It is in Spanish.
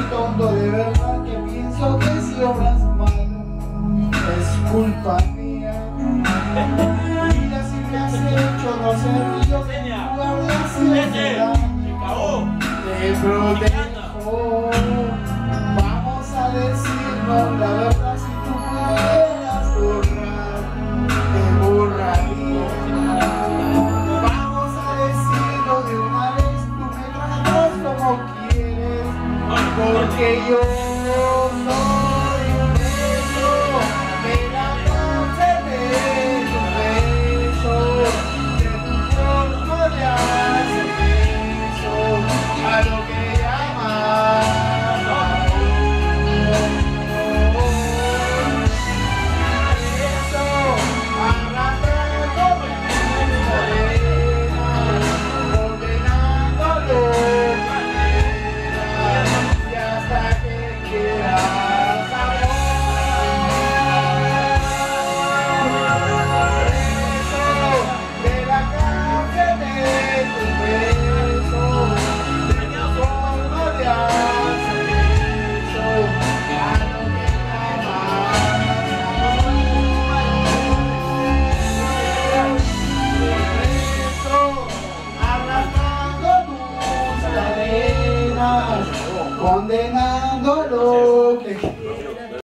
tonto de verdad que pienso que si obras mal es culpa mía. Mira si me has hecho no ser yo en lugar de hacerte daño. Te protejo. Vamos a decirnos la verdad, si tú pudieras borrar, te borraría. Vamos a decirlo de una vez, tú me tratas como quieres, porque yo